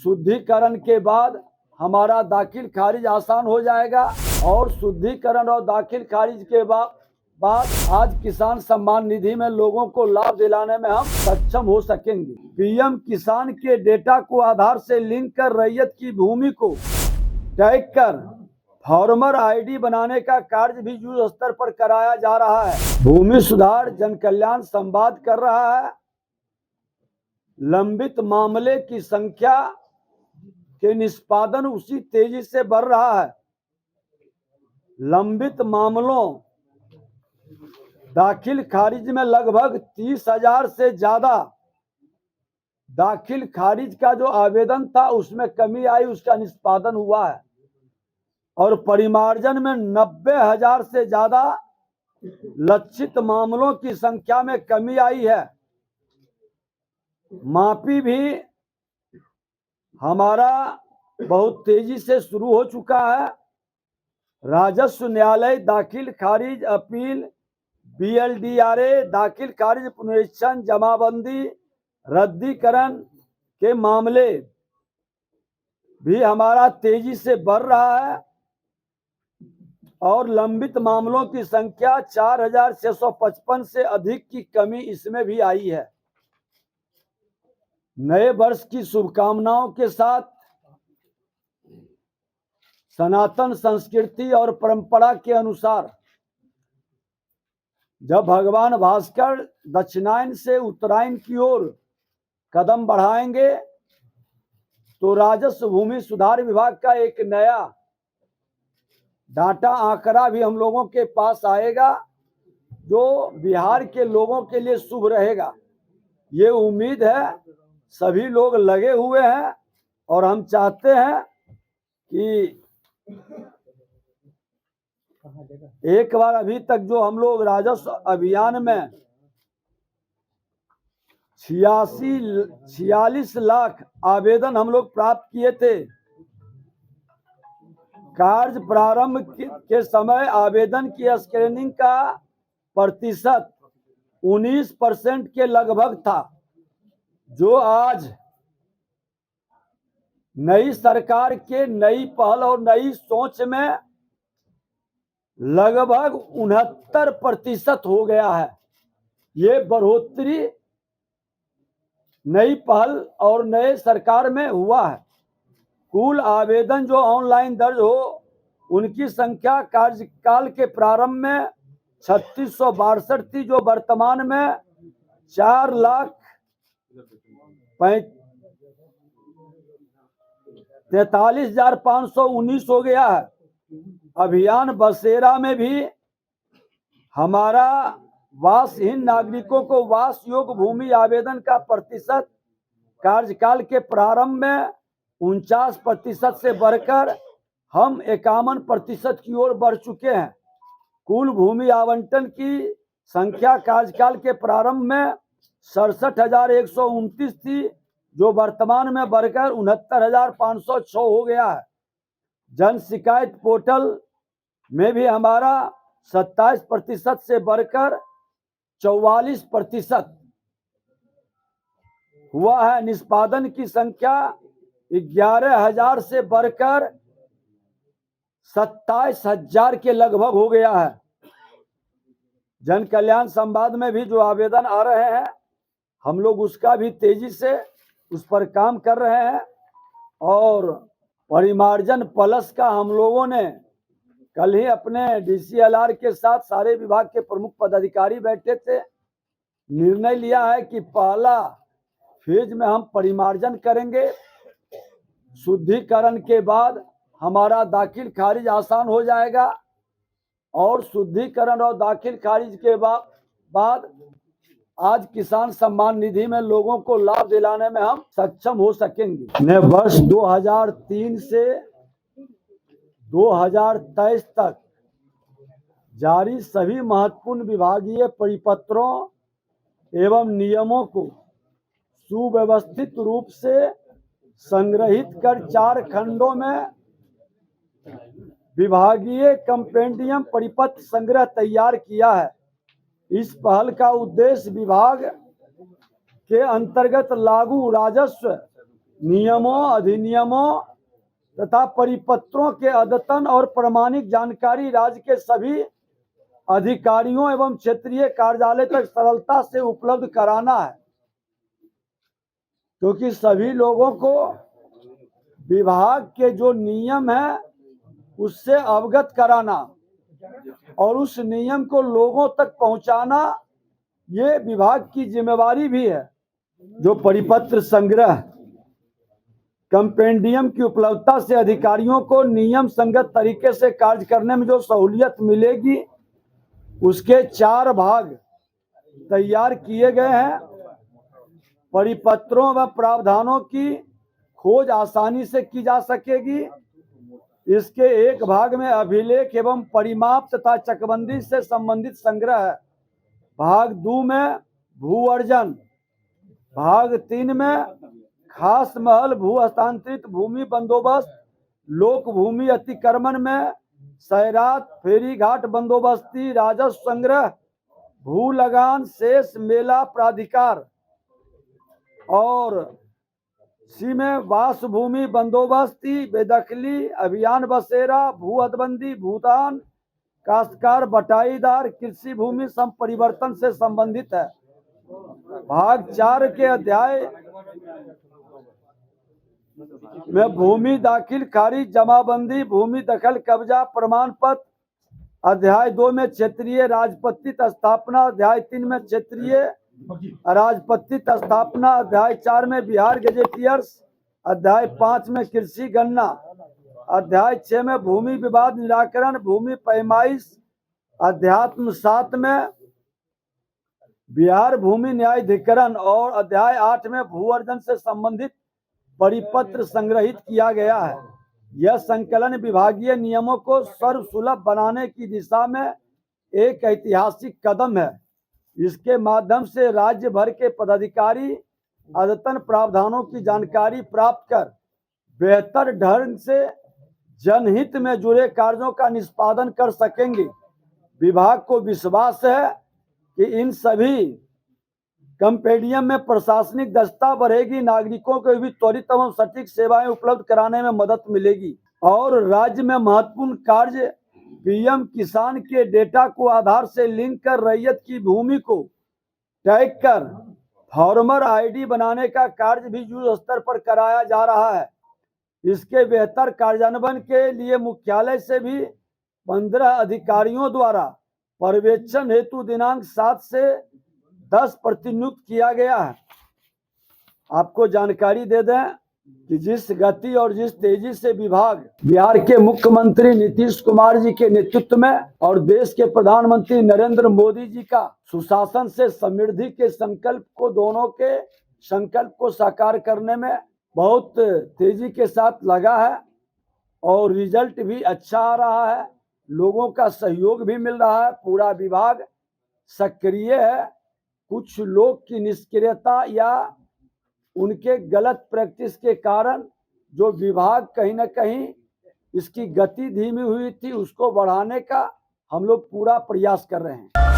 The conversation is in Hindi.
शुद्धिकरण के बाद हमारा दाखिल खारिज आसान हो जाएगा और शुद्धिकरण और दाखिल खारिज के बाद आज किसान सम्मान निधि में लोगों को लाभ दिलाने में हम सक्षम हो सकेंगे। पीएम किसान के डेटा को आधार से लिंक कर रैयत की भूमि को टैग कर फार्मर आईडी बनाने का कार्य भी युद्ध स्तर पर कराया जा रहा है। भूमि सुधार जन कल्याण संवाद कर रहा है। लंबित मामले की संख्या के निष्पादन उसी तेजी से बढ़ रहा है। लंबित मामलों दाखिल खारिज में लगभग 30,000 से ज्यादा दाखिल खारिज का जो आवेदन था उसमें कमी आई, उसका निष्पादन हुआ है और परिमार्जन में 90,000 से ज्यादा लक्षित मामलों की संख्या में कमी आई है। मापी भी हमारा बहुत तेजी से शुरू हो चुका है। राजस्व न्यायालय दाखिल खारिज अपील BLDRA दाखिल खारिज पुनरीक्षण जमाबंदी रद्दीकरण के मामले भी हमारा तेजी से बढ़ रहा है और लंबित मामलों की संख्या 4,655 से अधिक की कमी इसमें भी आई है। नए वर्ष की शुभकामनाओं के साथ सनातन संस्कृति और परंपरा के अनुसार जब भगवान भास्कर दक्षिणायन से उत्तरायण की ओर कदम बढ़ाएंगे तो राजस्व भूमि सुधार विभाग का एक नया डाटा आंकड़ा भी हम लोगों के पास आएगा जो बिहार के लोगों के लिए शुभ रहेगा। ये उम्मीद है, सभी लोग लगे हुए हैं और हम चाहते हैं कि एक बार अभी तक जो हम लोग राजस्व अभियान में 46 लाख आवेदन हम लोग प्राप्त किए थे। कार्य प्रारंभ के समय आवेदन की स्क्रीनिंग का प्रतिशत 19% के लगभग था, जो आज नई सरकार के नई पहल और नई सोच में लगभग 69% हो गया है। ये बढ़ोतरी नई पहल और नए सरकार में हुआ है। कुल आवेदन जो ऑनलाइन दर्ज हो उनकी संख्या कार्यकाल के प्रारंभ में 3662 थी, जो वर्तमान में 4,43,519 हो गया है। अभियान बसेरा में भी हमारा वासहीन नागरिकों को वास योग्य भूमि आवेदन का प्रतिशत कार्यकाल के प्रारंभ में 49% से बढ़कर हम 51% की ओर बढ़ चुके हैं। कुल भूमि आवंटन की संख्या कार्यकाल के प्रारंभ में 67,129 थी, जो वर्तमान में बढ़कर 69,506 हो गया है। जन शिकायत पोर्टल में भी हमारा 27% से बढ़कर 44% हुआ है। निष्पादन की संख्या 11,000 से बढ़कर 27,000 के लगभग हो गया है। जन कल्याण संवाद में भी जो आवेदन आ रहे हैं हम लोग उसका भी तेजी से उस पर काम कर रहे हैं और परिमार्जन प्लस का हम लोगों ने कल ही अपने DCLR के साथ सारे विभाग के प्रमुख पदाधिकारी बैठे थे। निर्णय लिया है कि पहला फेज में हम परिमार्जन करेंगे। शुद्धिकरण के बाद हमारा दाखिल खारिज आसान हो जाएगा और शुद्धिकरण और दाखिल खारिज के बाद आज किसान सम्मान निधि में लोगों को लाभ दिलाने में हम सक्षम हो सकेंगे। वर्ष 2003 से 2023 तक जारी सभी महत्वपूर्ण विभागीय परिपत्रों एवं नियमों को सुव्यवस्थित रूप से संग्रहित कर 4 खंडों में विभागीय कंपेंडियम परिपत्र संग्रह तैयार किया है। इस पहल का उद्देश्य विभाग के अंतर्गत लागू राजस्व नियमों, अधिनियमों तथा परिपत्रों के अद्यतन और प्रमाणिक जानकारी राज्य के सभी अधिकारियों एवं क्षेत्रीय कार्यालय तक सरलता से उपलब्ध कराना है, क्योंकि सभी लोगों को विभाग के जो नियम है उससे अवगत कराना और उस नियम को लोगों तक पहुंचाना ये विभाग की जिम्मेवारी भी है। जो परिपत्र संग्रह कंपेंडियम की उपलब्धता से अधिकारियों को नियम संगत तरीके से कार्य करने में जो सहूलियत मिलेगी उसके 4 भाग तैयार किए गए हैं। परिपत्रों व प्रावधानों की खोज आसानी से की जा सकेगी। इसके एक भाग में अभिलेख एवं परिमाप तथा चकबंदी से संबंधित संग्रह है। भाग 2 में भू अर्जन, भाग 3 में खास महल भू हस्तांतरित भूमि बंदोबस्त, लोक भूमि अतिक्रमण में सैरात फेरी घाट बंदोबस्ती, राजस्व संग्रह, भू लगान, शेष मेला प्राधिकार और सी में वास भूमि बंदोबस्ती, बेदखली अभियान, बसेरा, भू हदबंदी, भूदान, काश्तकार बटाईदार, कृषि भूमि संपरिवर्तन से संबंधित है। भाग 4 के अध्याय में भूमि दाखिल खारिज, जमाबंदी, भूमि दखल कब्जा प्रमाण पत्र, अध्याय 2 में क्षेत्रीय राजपत्रित स्थापना, अध्याय 3 में क्षेत्रीय राजपत्रित स्थापना, अध्याय 4 में बिहार गेजेटियर्स, अध्याय 5 में कृषि गणना, अध्याय 6 में भूमि विवाद निराकरण, भूमि पैमाइश, अध्यात्म 7 में बिहार भूमि न्यायाधिकरण और अध्याय 8 में भू अर्जन से संबंधित परिपत्र संग्रहित किया गया है। यह संकलन विभागीय नियमों को सर्वसुलभ बनाने की दिशा में एक ऐतिहासिक कदम है। इसके माध्यम से राज्य भर के पदाधिकारी अद्यतन प्रावधानों की जानकारी प्राप्त कर बेहतर ढंग से जनहित में जुड़े कार्यों का निष्पादन कर सकेंगे। विभाग को विश्वास है कि इन सभी कंपेडियम में प्रशासनिक दक्षता बढ़ेगी, नागरिकों को भी त्वरित एवं सटीक सेवाएं उपलब्ध कराने में मदद मिलेगी और राज्य में महत्वपूर्ण कार्य पीएम किसान के डेटा को आधार से लिंक कर रैयत की भूमि को टैग कर फार्मर आईडी बनाने का कार्य भी युद्ध स्तर पर कराया जा रहा है। इसके बेहतर कार्यान्वयन के लिए मुख्यालय से भी 15 अधिकारियों द्वारा पर्यवेक्षण हेतु दिनांक 7 से 10 प्रतिनियुक्त किया गया है। आपको जानकारी दे दें कि जिस गति और जिस तेजी से विभाग बिहार के मुख्यमंत्री नीतीश कुमार जी के नेतृत्व में और देश के प्रधानमंत्री नरेंद्र मोदी जी का सुशासन से समृद्धि के संकल्प को दोनों के संकल्प को साकार करने में बहुत तेजी के साथ लगा है और रिजल्ट भी अच्छा आ रहा है, लोगों का सहयोग भी मिल रहा है। पूरा विभाग सक्रिय है। कुछ लोग की निष्क्रियता या उनके गलत प्रैक्टिस के कारण जो विभाग कहीं ना कहीं इसकी गति धीमी हुई थी, उसको बढ़ाने का हम लोग पूरा प्रयास कर रहे हैं।